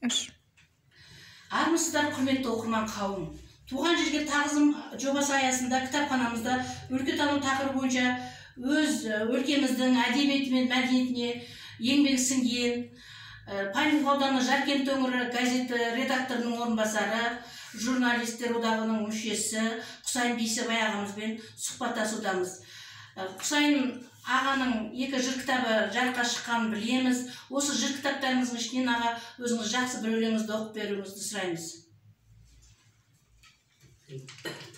Армысыздар, құрметті оқырман қауым. Туған жерге тағзым жобасы аясында кітапханамызда өлкетану тақырыбы бойынша өз өлкеміздің әдебиеті мен мәдениетіне еңбек сіңген Панфилов ауданы Жаркент өңірі газеті редакторының орынбасары, журналистер одағының мүшесі Құсайын Бейсебай ағамызбен сұхбаттасудамыз. Құсайын ағаның 2 жыр кітабы жарыққа шыққанын білеміз. Осы жыр кітаптарыңыздың ішінен аға өзіңіз жақсы бір өлеңіңізді оқып беруіңізді сұраймыз.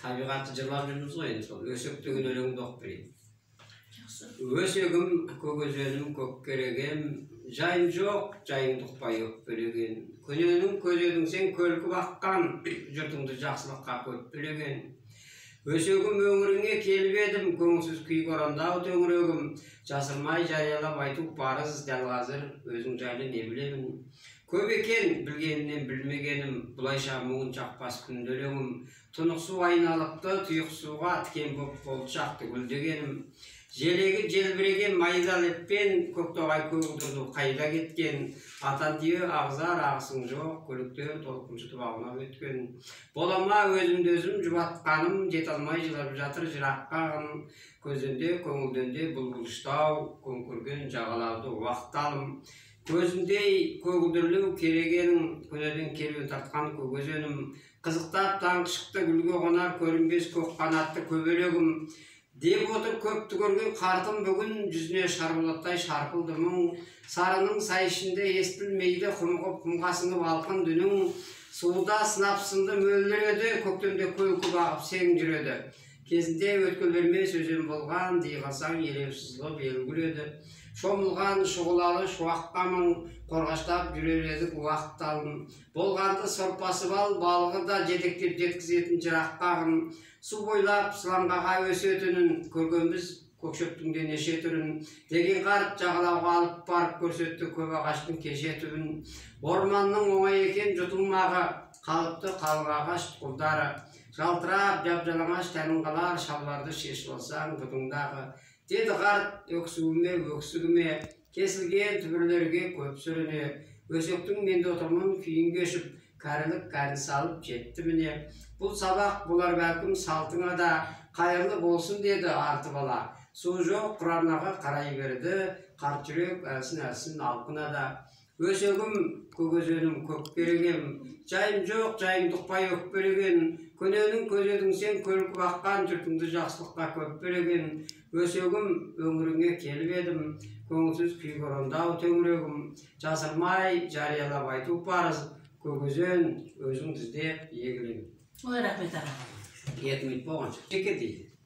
Табиғатты жырлап жүрміз ғой, енді сол өсек деген өлеңді оқып берейін. Жақсы. Өсегім, көкөзенім, көк керегем, жайым жоқ, жайыңды ұқпай өкпелеген. Көненің көзедің сен көлкі баққан, жұртыңды жақсылыққа көп білеген. Өсегім өңіріңе келіп едім, көңілсіз күй орандау төңірегім. Жасырмай жариялап айту парыз, дәл қазір өзің жайлы не білемін. Көп екен білгенімнен білмегенім, бұлайша мұңын жақпас күнді өлеңім. Тұнық су айналыпты, тұйық суға тікен боп болды шақты гүлдегенім. Желегі желбіреген майда леппен, көктоғай көгілдірді қайда кеткен. Атан тиі ағзар ағысың жоқ, көліктен толқын жұтып аунап өткен. Болама өзімді өзім жұбатқаным, жете алмай жылап жатыр жыраққағым. Көзінде көңілденде бұлбұлыштау, көңкірген жағалауды уақытталым. Көзіндей көгілдірлеу керегенім, көнеден керуен тартқан көкөзенім. Қызықтап таңғы шықты гүлге қонар көрінбес көк қанатты көбелегім. Деп отыр көпті көрген қартым бүгін, жүзіне шарболаттай шарпылды мұң. Сарының сай ішінде естілмейді құмығып құмғасынып алқын дүнің. Суында сынап сынды мөлдіреді, көктемде көлкі бағып сең жүреді. Кезінде өткелермес өзен болған, дейғалсаң елеусізліп елгіледі. Шомылған шұғылалы шуаққамың, қорғаштап жүрер едік уақытталын. Болғанды сорпасы бал, балығы да жетектеп жеткізетін жыраққағын. Су бойлап сылаңғаға өсетінін, көргенбіз көкшөптің де неше түрін. Деген қарт жағалауға алып барып көрсетті көп ағаштың кеше түбін. Орманның оңай екен жұтылмағы, қалыпты қалың ағаш тұқылдары. Жалтырап жап-жалаңаш тәнің қалар, шалбарды шешіп алсаң бұтыңдағы. Деді қарт өксігіме, өксігіме, кесілген түбірлерге көп сүріне. Өсектің менде отырмын күйін кешіп, кәрілік кәрін салып жетті міне. Бұл сабақ болар бәлкім салтыңа да, қайырлы болсын деді арты бала. Су жоқ құрарнаға қарай берді, қарт жүрек әлсін алқына да. Өсегім, көкөзенім, көк керегем, жайым жоқ, жайыңды ұқпай өкпелеген. Көненің көзедің сен көлкі баққан, жұртыңды жақсылыққа көп береген. Өсегім, өңіріңе келіп едім, көңілсіз күй орандау төңірегім. Жасырмай жариялап айту парыз, көкөзен өзің іздеп егілем. Ой, рахмет аға. Етім ит болғанша. Жеке дейді.